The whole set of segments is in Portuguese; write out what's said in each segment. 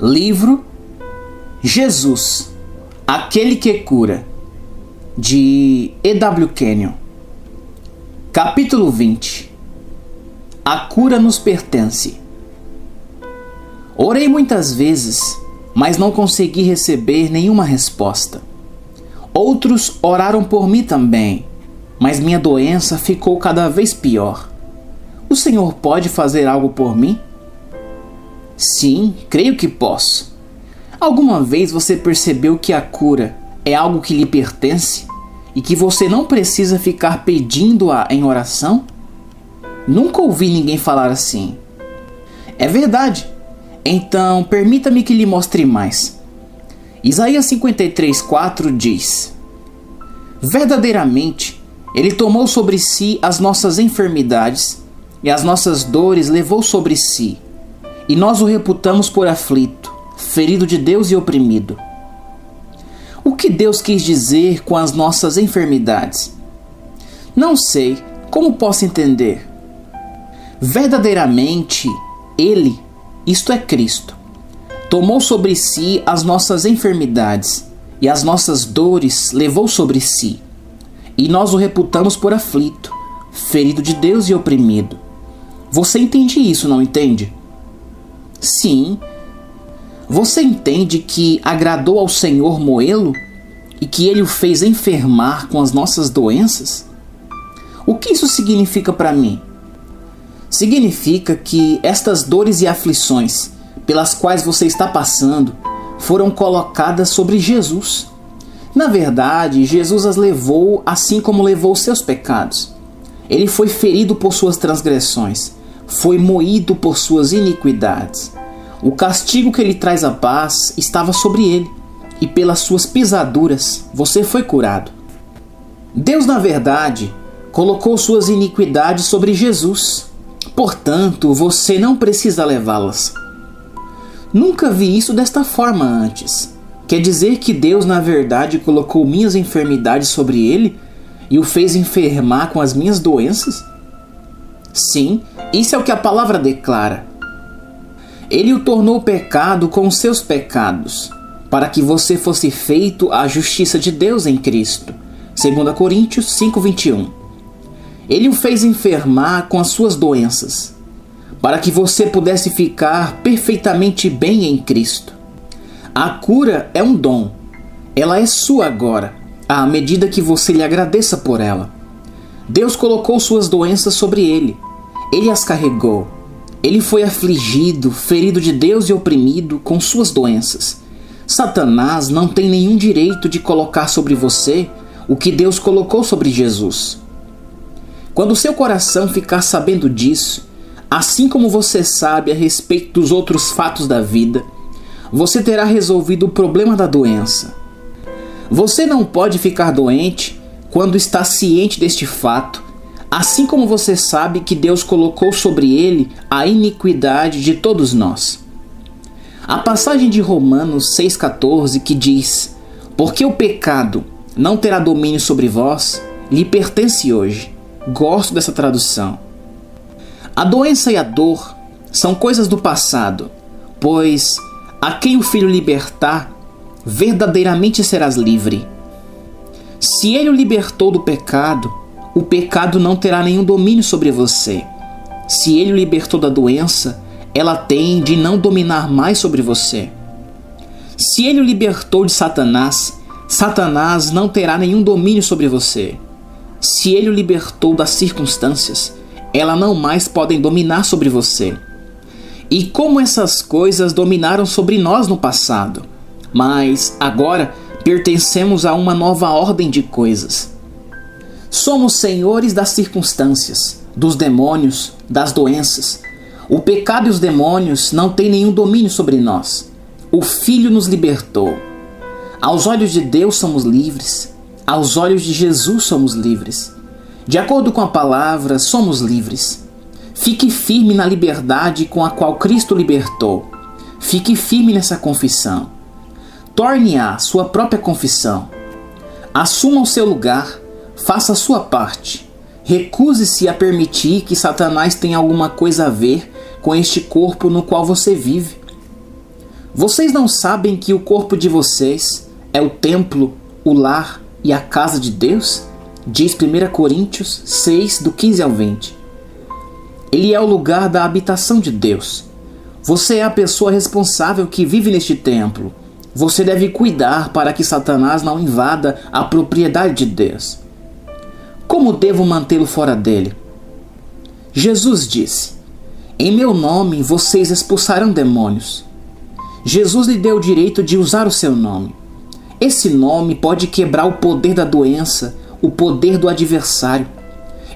Livro Jesus, Aquele que Cura, de E.W. Kenyon. Capítulo 20. A cura nos pertence. Orei muitas vezes, mas não consegui receber nenhuma resposta. Outros oraram por mim também, mas minha doença ficou cada vez pior. O Senhor pode fazer algo por mim? Sim, creio que posso. Alguma vez você percebeu que a cura é algo que lhe pertence e que você não precisa ficar pedindo-a em oração? Nunca ouvi ninguém falar assim. É verdade. Então, permita-me que lhe mostre mais. Isaías 53:4 diz: verdadeiramente, Ele tomou sobre si as nossas enfermidades e as nossas dores levou sobre si, e nós o reputamos por aflito, ferido de Deus e oprimido. O que Deus quis dizer com as nossas enfermidades? Não sei, como posso entender? Verdadeiramente, Ele, isto é Cristo, tomou sobre si as nossas enfermidades e as nossas dores levou sobre si, e nós o reputamos por aflito, ferido de Deus e oprimido. Você entende isso, não entende? Sim. Você entende que agradou ao Senhor moê-lo e que Ele o fez enfermar com as nossas doenças? O que isso significa para mim? Significa que estas dores e aflições pelas quais você está passando foram colocadas sobre Jesus. Na verdade, Jesus as levou assim como levou seus pecados. Ele foi ferido por suas transgressões, foi moído por suas iniquidades. O castigo que Ele traz a paz estava sobre Ele, e pelas suas pisaduras você foi curado. Deus, na verdade, colocou suas iniquidades sobre Jesus. Portanto, você não precisa levá-las. Nunca vi isso desta forma antes. Quer dizer que Deus, na verdade, colocou minhas enfermidades sobre Ele e o fez enfermar com as minhas doenças? Sim, isso é o que a palavra declara. Ele o tornou pecado com os seus pecados, para que você fosse feito a justiça de Deus em Cristo. 2 Coríntios 5:21. Ele o fez enfermar com as suas doenças, para que você pudesse ficar perfeitamente bem em Cristo. A cura é um dom. Ela é sua agora, à medida que você lhe agradeça por ela. Deus colocou suas doenças sobre Ele. Ele as carregou. Ele foi afligido, ferido de Deus e oprimido com suas doenças. Satanás não tem nenhum direito de colocar sobre você o que Deus colocou sobre Jesus. Quando seu coração ficar sabendo disso, assim como você sabe a respeito dos outros fatos da vida, você terá resolvido o problema da doença. Você não pode ficar doente quando está ciente deste fato, assim como você sabe que Deus colocou sobre ele a iniquidade de todos nós. A passagem de Romanos 6,14 que diz: porque o pecado não terá domínio sobre vós, lhe pertence hoje. Gosto dessa tradução. A doença e a dor são coisas do passado, pois a quem o Filho libertar, verdadeiramente serás livre. Se Ele o libertou do pecado, o pecado não terá nenhum domínio sobre você. Se Ele o libertou da doença, ela tem de não dominar mais sobre você. Se Ele o libertou de Satanás, Satanás não terá nenhum domínio sobre você. Se Ele o libertou das circunstâncias, elas não mais podem dominar sobre você. E como essas coisas dominaram sobre nós no passado, mas agora pertencemos a uma nova ordem de coisas. Somos senhores das circunstâncias, dos demônios, das doenças. O pecado e os demônios não têm nenhum domínio sobre nós. O Filho nos libertou. Aos olhos de Deus somos livres. Aos olhos de Jesus somos livres. De acordo com a palavra, somos livres. Fique firme na liberdade com a qual Cristo libertou. Fique firme nessa confissão. Torne-a sua própria confissão. Assuma o seu lugar. Faça a sua parte. Recuse-se a permitir que Satanás tenha alguma coisa a ver com este corpo no qual você vive. Vocês não sabem que o corpo de vocês é o templo, o lar e a casa de Deus? Diz 1 Coríntios 6, do 15 ao 20. Ele é o lugar da habitação de Deus. Você é a pessoa responsável que vive neste templo. Você deve cuidar para que Satanás não invada a propriedade de Deus. Como devo mantê-lo fora dele? Jesus disse: em meu nome vocês expulsarão demônios. Jesus lhe deu o direito de usar o seu nome. Esse nome pode quebrar o poder da doença, o poder do adversário.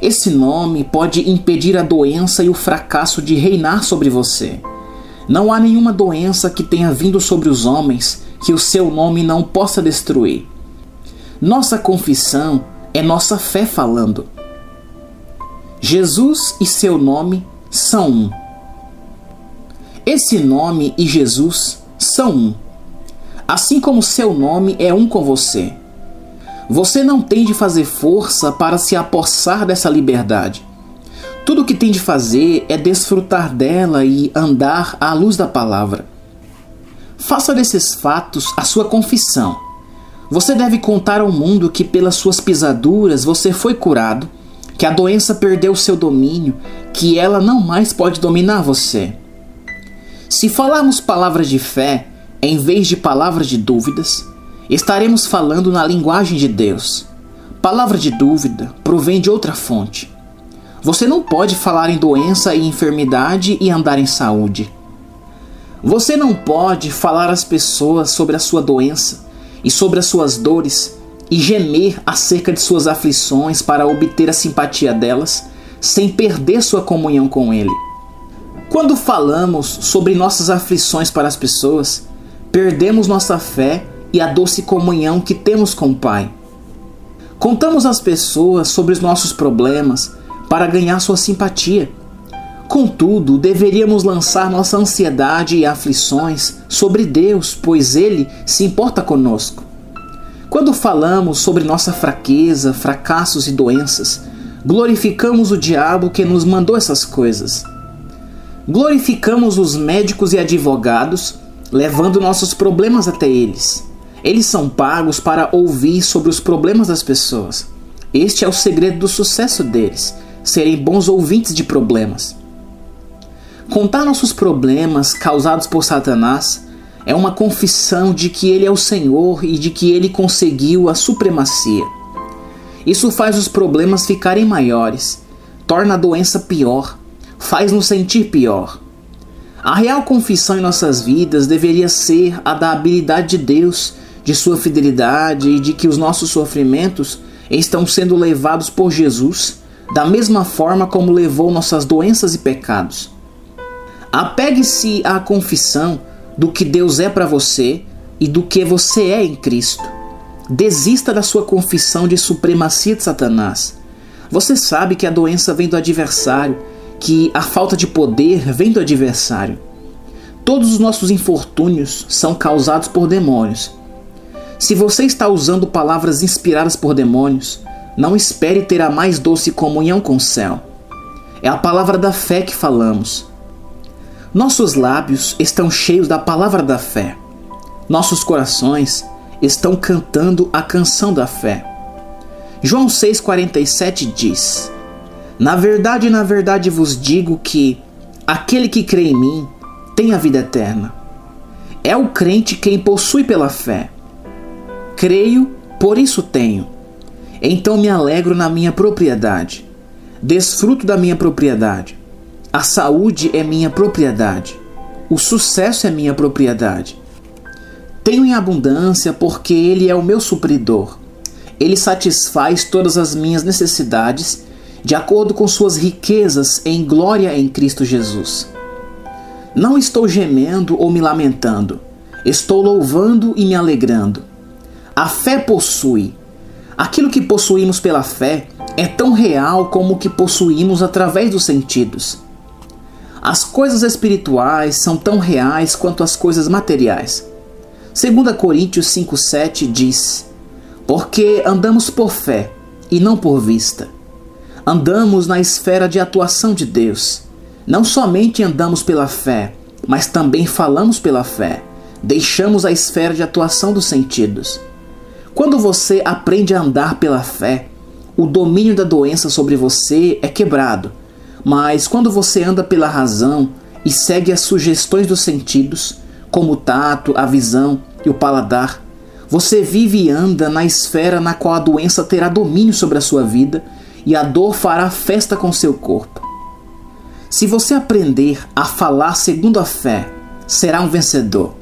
Esse nome pode impedir a doença e o fracasso de reinar sobre você. Não há nenhuma doença que tenha vindo sobre os homens que o seu nome não possa destruir. Nossa confissão é nossa fé falando. Jesus e seu nome são um. Esse nome e Jesus são um. Assim como seu nome é um com você. Você não tem de fazer força para se apossar dessa liberdade. Tudo o que tem de fazer é desfrutar dela e andar à luz da palavra. Faça desses fatos a sua confissão. Você deve contar ao mundo que pelas suas pisaduras você foi curado, que a doença perdeu seu domínio, que ela não mais pode dominar você. Se falarmos palavras de fé em vez de palavras de dúvidas, estaremos falando na linguagem de Deus. Palavra de dúvida provém de outra fonte. Você não pode falar em doença e enfermidade e andar em saúde. Você não pode falar às pessoas sobre a sua doença e sobre as suas dores e gemer acerca de suas aflições para obter a simpatia delas, sem perder sua comunhão com Ele. Quando falamos sobre nossas aflições para as pessoas, perdemos nossa fé e a doce comunhão que temos com o Pai. Contamos às pessoas sobre os nossos problemas para ganhar sua simpatia. Contudo, deveríamos lançar nossa ansiedade e aflições sobre Deus, pois Ele se importa conosco. Quando falamos sobre nossa fraqueza, fracassos e doenças, glorificamos o diabo que nos mandou essas coisas. Glorificamos os médicos e advogados, levando nossos problemas até eles. Eles são pagos para ouvir sobre os problemas das pessoas. Este é o segredo do sucesso deles, serem bons ouvintes de problemas. Contar nossos problemas causados por Satanás é uma confissão de que ele é o Senhor e de que ele conseguiu a supremacia. Isso faz os problemas ficarem maiores, torna a doença pior, faz-nos sentir pior. A real confissão em nossas vidas deveria ser a da habilidade de Deus, de sua fidelidade e de que os nossos sofrimentos estão sendo levados por Jesus, da mesma forma como levou nossas doenças e pecados. Apegue-se à confissão do que Deus é para você e do que você é em Cristo. Desista da sua confissão de supremacia de Satanás. Você sabe que a doença vem do adversário, que a falta de poder vem do adversário. Todos os nossos infortúnios são causados por demônios. Se você está usando palavras inspiradas por demônios, não espere ter a mais doce comunhão com o céu. É a palavra da fé que falamos. Nossos lábios estão cheios da palavra da fé. Nossos corações estão cantando a canção da fé. João 6,47 diz: na verdade vos digo que aquele que crê em mim tem a vida eterna. É o crente quem possui pela fé. Creio, por isso tenho. Então me alegro na minha propriedade. Desfruto da minha propriedade. A saúde é minha propriedade. O sucesso é minha propriedade. Tenho em abundância porque Ele é o meu supridor. Ele satisfaz todas as minhas necessidades de acordo com suas riquezas em glória em Cristo Jesus. Não estou gemendo ou me lamentando. Estou louvando e me alegrando. A fé possui. Aquilo que possuímos pela fé é tão real como o que possuímos através dos sentidos. As coisas espirituais são tão reais quanto as coisas materiais. 2 Coríntios 5,7 diz: porque andamos por fé e não por vista. Andamos na esfera de atuação de Deus. Não somente andamos pela fé, mas também falamos pela fé. deixamos a esfera de atuação dos sentidos. Quando você aprende a andar pela fé, o domínio da doença sobre você é quebrado. Mas quando você anda pela razão e segue as sugestões dos sentidos, como o tato, a visão e o paladar, você vive e anda na esfera na qual a doença terá domínio sobre a sua vida e a dor fará festa com seu corpo. Se você aprender a falar segundo a fé, será um vencedor.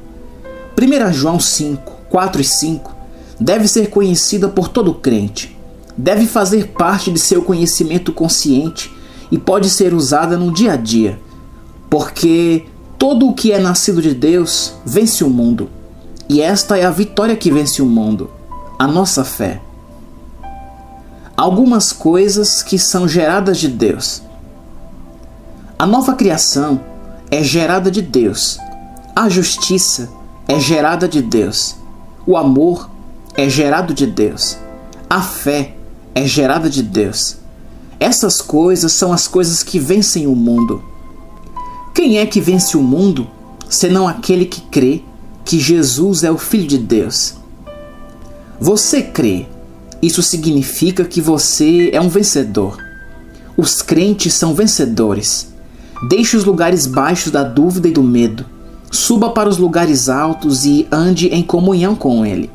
1 João 5, 4 e 5 deve ser conhecida por todo crente. Deve fazer parte de seu conhecimento consciente e pode ser usada no dia a dia, porque todo o que é nascido de Deus vence o mundo. E esta é a vitória que vence o mundo, a nossa fé. Algumas coisas que são geradas de Deus. A nova criação é gerada de Deus. A justiça é gerada de Deus. O amor é gerado de Deus. A fé é gerada de Deus. Essas coisas são as coisas que vencem o mundo. Quem é que vence o mundo, senão aquele que crê que Jesus é o Filho de Deus? Você crê. Isso significa que você é um vencedor. Os crentes são vencedores. Deixe os lugares baixos da dúvida e do medo. Suba para os lugares altos e ande em comunhão com Ele.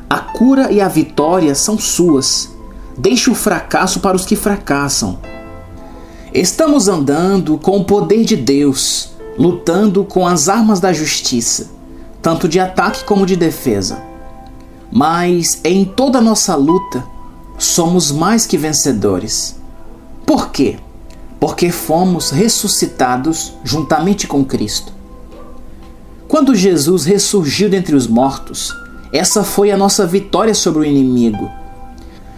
A cura e a vitória são suas. Deixe o fracasso para os que fracassam. Estamos andando com o poder de Deus, lutando com as armas da justiça, tanto de ataque como de defesa. Mas em toda a nossa luta, somos mais que vencedores. Por quê? Porque fomos ressuscitados juntamente com Cristo. Quando Jesus ressurgiu dentre os mortos, essa foi a nossa vitória sobre o inimigo.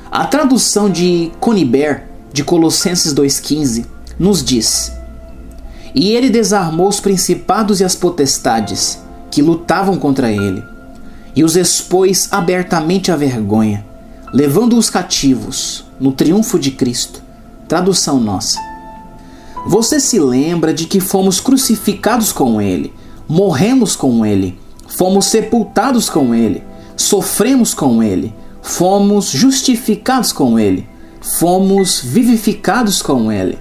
A tradução de Coniber, de Colossenses 2,15, nos diz: E ele desarmou os principados e as potestades que lutavam contra ele, e os expôs abertamente à vergonha, levando-os cativos no triunfo de Cristo. Tradução nossa. Você se lembra de que fomos crucificados com Ele, morremos com Ele, fomos sepultados com Ele, sofremos com Ele, fomos justificados com Ele, fomos vivificados com Ele.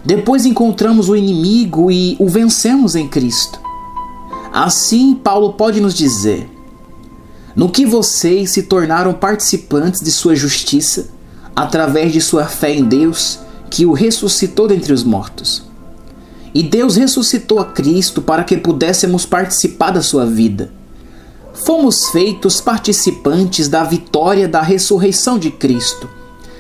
Depois encontramos o inimigo e o vencemos em Cristo. Assim, Paulo pode nos dizer: no que vocês se tornaram participantes de sua justiça, através de sua fé em Deus, que o ressuscitou dentre os mortos. E Deus ressuscitou a Cristo para que pudéssemos participar da sua vida. Fomos feitos participantes da vitória da ressurreição de Cristo,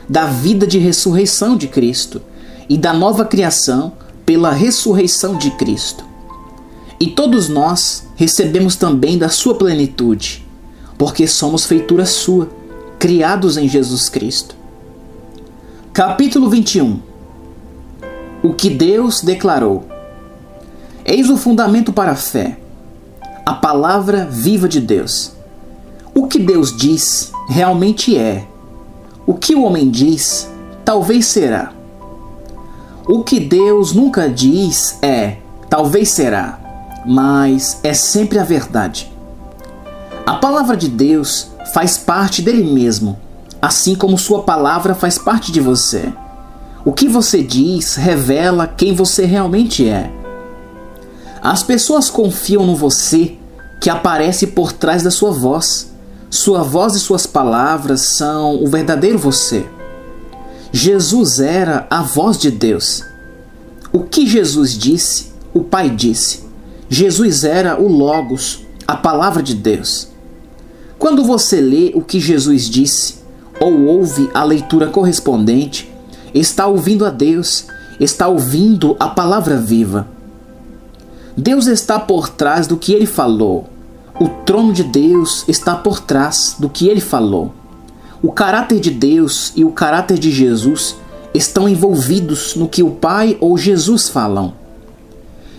da vida de ressurreição de Cristo e da nova criação pela ressurreição de Cristo. E todos nós recebemos também da sua plenitude, porque somos feitura sua, criados em Jesus Cristo. Capítulo 21. O que Deus declarou. Eis o fundamento para a fé, a palavra viva de Deus. O que Deus diz realmente é. O que o homem diz, talvez será. O que Deus nunca diz é, talvez será, mas é sempre a verdade. A palavra de Deus faz parte dele mesmo, assim como sua palavra faz parte de você. O que você diz revela quem você realmente é. As pessoas confiam no você que aparece por trás da sua voz. Sua voz e suas palavras são o verdadeiro você. Jesus era a voz de Deus. O que Jesus disse, o Pai disse. Jesus era o Logos, a palavra de Deus. Quando você lê o que Jesus disse, ou ouve a leitura correspondente, está ouvindo a Deus, está ouvindo a palavra viva. Deus está por trás do que Ele falou. O trono de Deus está por trás do que Ele falou. O caráter de Deus e o caráter de Jesus estão envolvidos no que o Pai ou Jesus falam.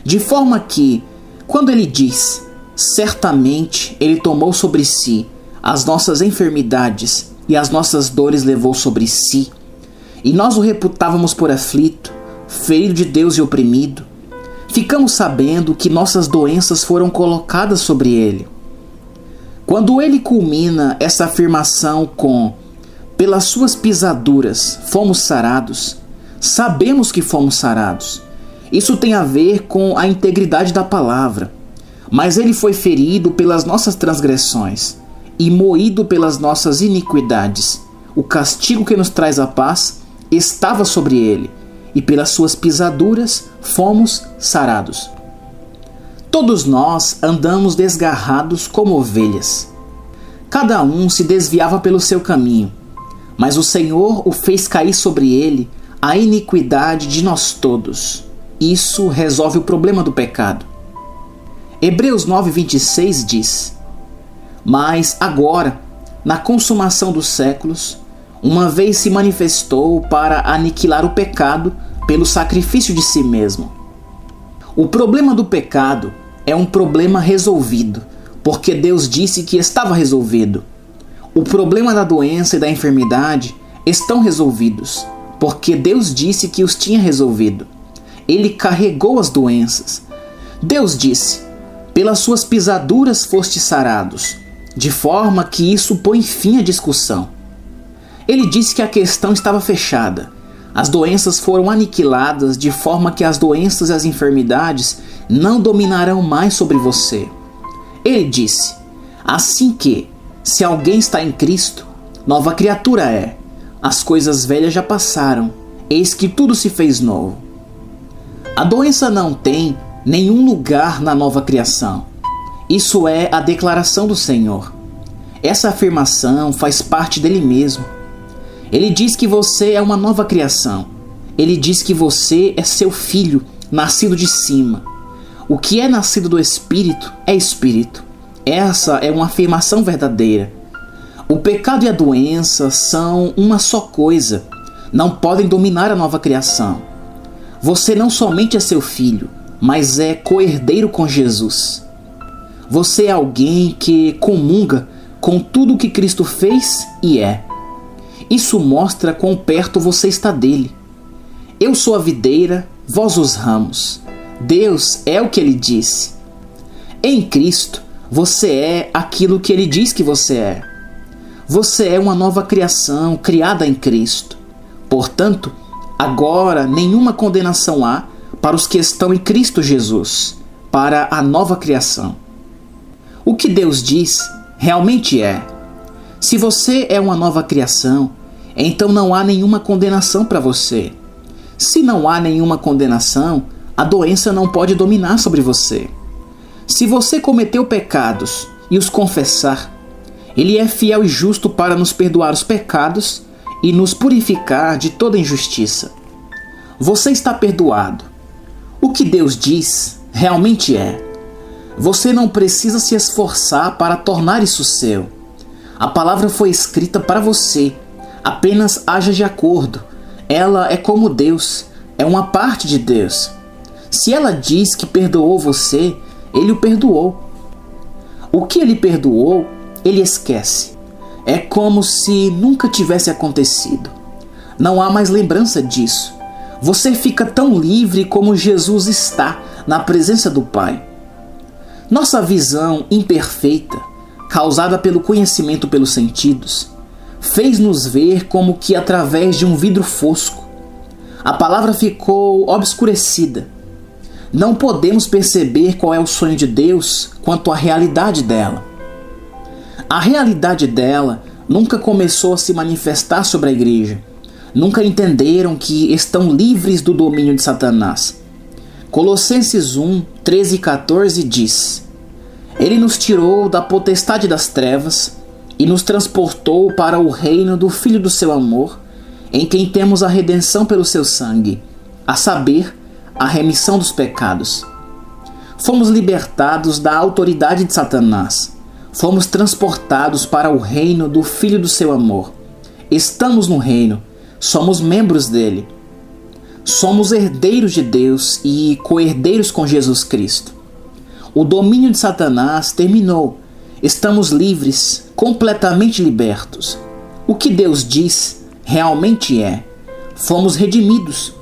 De forma que, quando Ele diz, certamente Ele tomou sobre si as nossas enfermidades e as nossas dores levou sobre si, e nós o reputávamos por aflito, ferido de Deus e oprimido, ficamos sabendo que nossas doenças foram colocadas sobre ele. Quando ele culmina essa afirmação com "pelas suas pisaduras fomos sarados", sabemos que fomos sarados. Isso tem a ver com a integridade da palavra. Mas ele foi ferido pelas nossas transgressões e moído pelas nossas iniquidades. O castigo que nos traz a paz estava sobre ele, e pelas suas pisaduras fomos sarados. Todos nós andamos desgarrados como ovelhas. Cada um se desviava pelo seu caminho, mas o Senhor o fez cair sobre ele a iniquidade de nós todos. Isso resolve o problema do pecado. Hebreus 9:26 diz: "Mas agora, na consumação dos séculos, uma vez se manifestou para aniquilar o pecado pelo sacrifício de si mesmo." O problema do pecado é um problema resolvido, porque Deus disse que estava resolvido. O problema da doença e da enfermidade estão resolvidos, porque Deus disse que os tinha resolvido. Ele carregou as doenças. Deus disse: "Pelas suas pisaduras fostes sarados", de forma que isso põe fim à discussão. Ele disse que a questão estava fechada. As doenças foram aniquiladas de forma que as doenças e as enfermidades não dominarão mais sobre você. Ele disse: "Assim que, se alguém está em Cristo, nova criatura é. As coisas velhas já passaram, eis que tudo se fez novo." A doença não tem nenhum lugar na nova criação. Isso é a declaração do Senhor. Essa afirmação faz parte dele mesmo. Ele diz que você é uma nova criação. Ele diz que você é seu filho, nascido de cima. O que é nascido do Espírito é Espírito. Essa é uma afirmação verdadeira. O pecado e a doença são uma só coisa. Não podem dominar a nova criação. Você não somente é seu filho, mas é co-herdeiro com Jesus. Você é alguém que comunga com tudo o que Cristo fez e é. Isso mostra quão perto você está dele. Eu sou a videira, vós os ramos. Deus é o que ele disse. Em Cristo, você é aquilo que ele diz que você é. Você é uma nova criação criada em Cristo. Portanto, agora nenhuma condenação há para os que estão em Cristo Jesus, para a nova criação. O que Deus diz realmente é. Se você é uma nova criação, então não há nenhuma condenação para você. Se não há nenhuma condenação, a doença não pode dominar sobre você. Se você cometeu pecados e os confessar, Ele é fiel e justo para nos perdoar os pecados e nos purificar de toda injustiça. Você está perdoado. O que Deus diz realmente é. Você não precisa se esforçar para tornar isso seu. A palavra foi escrita para você. Apenas haja de acordo. Ela é como Deus. É uma parte de Deus. Se ela diz que perdoou você, Ele o perdoou. O que Ele perdoou, Ele esquece. É como se nunca tivesse acontecido. Não há mais lembrança disso. Você fica tão livre como Jesus está na presença do Pai. Nossa visão imperfeita, causada pelo conhecimento pelos sentidos, fez-nos ver como que através de um vidro fosco. A palavra ficou obscurecida. Não podemos perceber qual é o sonho de Deus quanto à realidade dela. A realidade dela nunca começou a se manifestar sobre a igreja. Nunca entenderam que estão livres do domínio de Satanás. Colossenses 1, 13 e 14 diz: Ele nos tirou da potestade das trevas e nos transportou para o reino do Filho do seu amor, em quem temos a redenção pelo seu sangue, a saber, a remissão dos pecados. Fomos libertados da autoridade de Satanás. Fomos transportados para o reino do Filho do seu amor. Estamos no reino. Somos membros dele. Somos herdeiros de Deus e co-herdeiros com Jesus Cristo. O domínio de Satanás terminou. Estamos livres, completamente libertos. O que Deus diz realmente é. Fomos redimidos.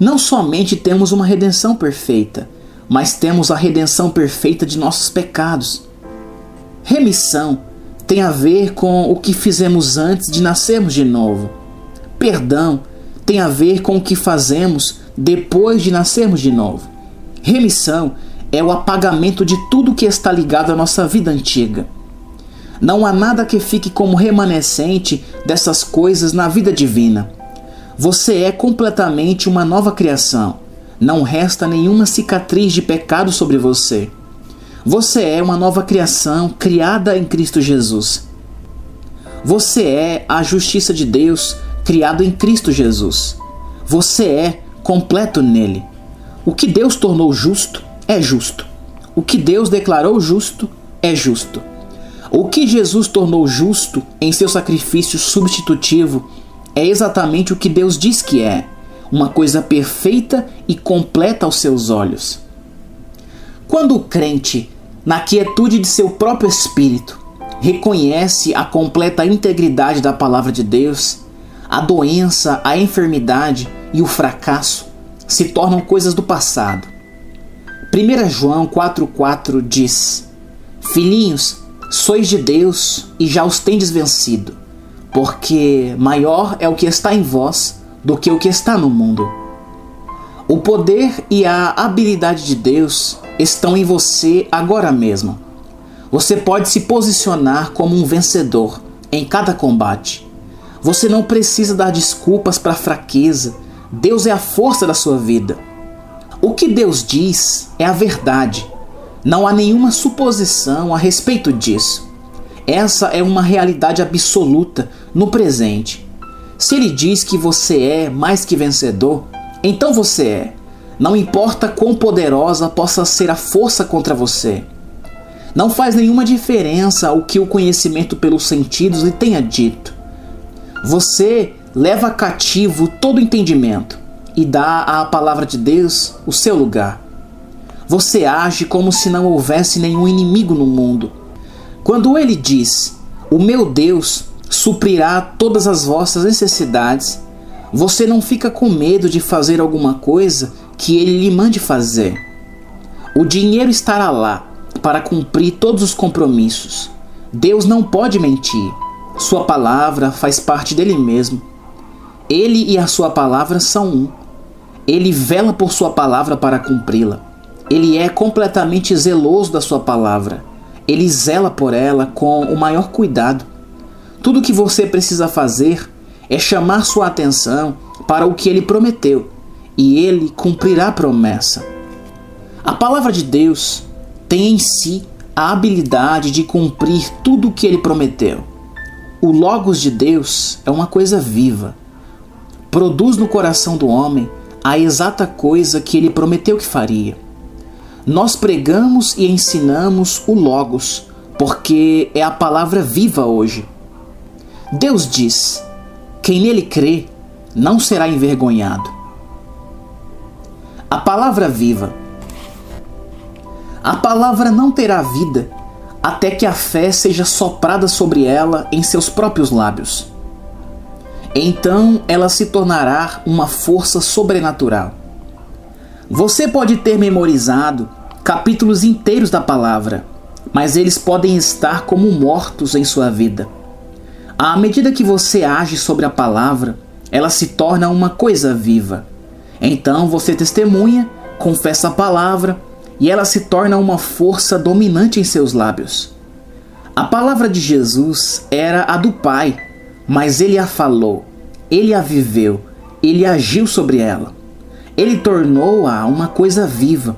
Não somente temos uma redenção perfeita, mas temos a redenção perfeita de nossos pecados. Remissão tem a ver com o que fizemos antes de nascermos de novo. Perdão tem a ver com o que fazemos depois de nascermos de novo. Remissão é o apagamento de tudo que está ligado à nossa vida antiga. Não há nada que fique como remanescente dessas coisas na vida divina. Você é completamente uma nova criação. Não resta nenhuma cicatriz de pecado sobre você. Você é uma nova criação criada em Cristo Jesus. Você é a justiça de Deus criado em Cristo Jesus. Você é completo nele. O que Deus tornou justo é justo. O que Deus declarou justo é justo. O que Jesus tornou justo em seu sacrifício substitutivo é exatamente o que Deus diz que é, uma coisa perfeita e completa aos seus olhos. Quando o crente, na quietude de seu próprio espírito, reconhece a completa integridade da palavra de Deus, a doença, a enfermidade e o fracasso se tornam coisas do passado. 1 João 4,4 diz: Filhinhos, sois de Deus e já os tendes vencido, porque maior é o que está em vós do que o que está no mundo. O poder e a habilidade de Deus estão em você agora mesmo. Você pode se posicionar como um vencedor em cada combate. Você não precisa dar desculpas para a fraqueza. Deus é a força da sua vida. O que Deus diz é a verdade. Não há nenhuma suposição a respeito disso. Essa é uma realidade absoluta no presente. Se Ele diz que você é mais que vencedor, então você é. Não importa quão poderosa possa ser a força contra você. Não faz nenhuma diferença o que o conhecimento pelos sentidos lhe tenha dito. Você leva cativo todo entendimento e dá à palavra de Deus o seu lugar. Você age como se não houvesse nenhum inimigo no mundo. Quando Ele diz: o meu Deus suprirá todas as vossas necessidades, você não fica com medo de fazer alguma coisa que Ele lhe mande fazer. O dinheiro estará lá para cumprir todos os compromissos. Deus não pode mentir. Sua palavra faz parte dele mesmo. Ele e a sua palavra são um. Ele vela por sua palavra para cumpri-la. Ele é completamente zeloso da sua palavra. Ele zela por ela com o maior cuidado. Tudo o que você precisa fazer é chamar sua atenção para o que Ele prometeu, e Ele cumprirá a promessa. A palavra de Deus tem em si a habilidade de cumprir tudo o que Ele prometeu. O Logos de Deus é uma coisa viva. Produz no coração do homem a exata coisa que Ele prometeu que faria. Nós pregamos e ensinamos o Logos, porque é a palavra viva hoje. Deus diz: quem nele crê não será envergonhado. A palavra viva. A palavra não terá vida até que a fé seja soprada sobre ela em seus próprios lábios. Então ela se tornará uma força sobrenatural. Você pode ter memorizado capítulos inteiros da palavra, mas eles podem estar como mortos em sua vida. À medida que você age sobre a palavra, ela se torna uma coisa viva. Então você testemunha, confessa a palavra, e ela se torna uma força dominante em seus lábios. A palavra de Jesus era a do Pai, mas Ele a falou, Ele a viveu, Ele agiu sobre ela. Ele tornou-a uma coisa viva.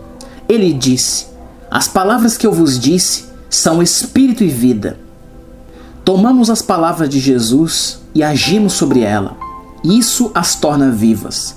Ele disse: as palavras que eu vos disse são espírito e vida. Tomamos as palavras de Jesus e agimos sobre ela. Isso as torna vivas.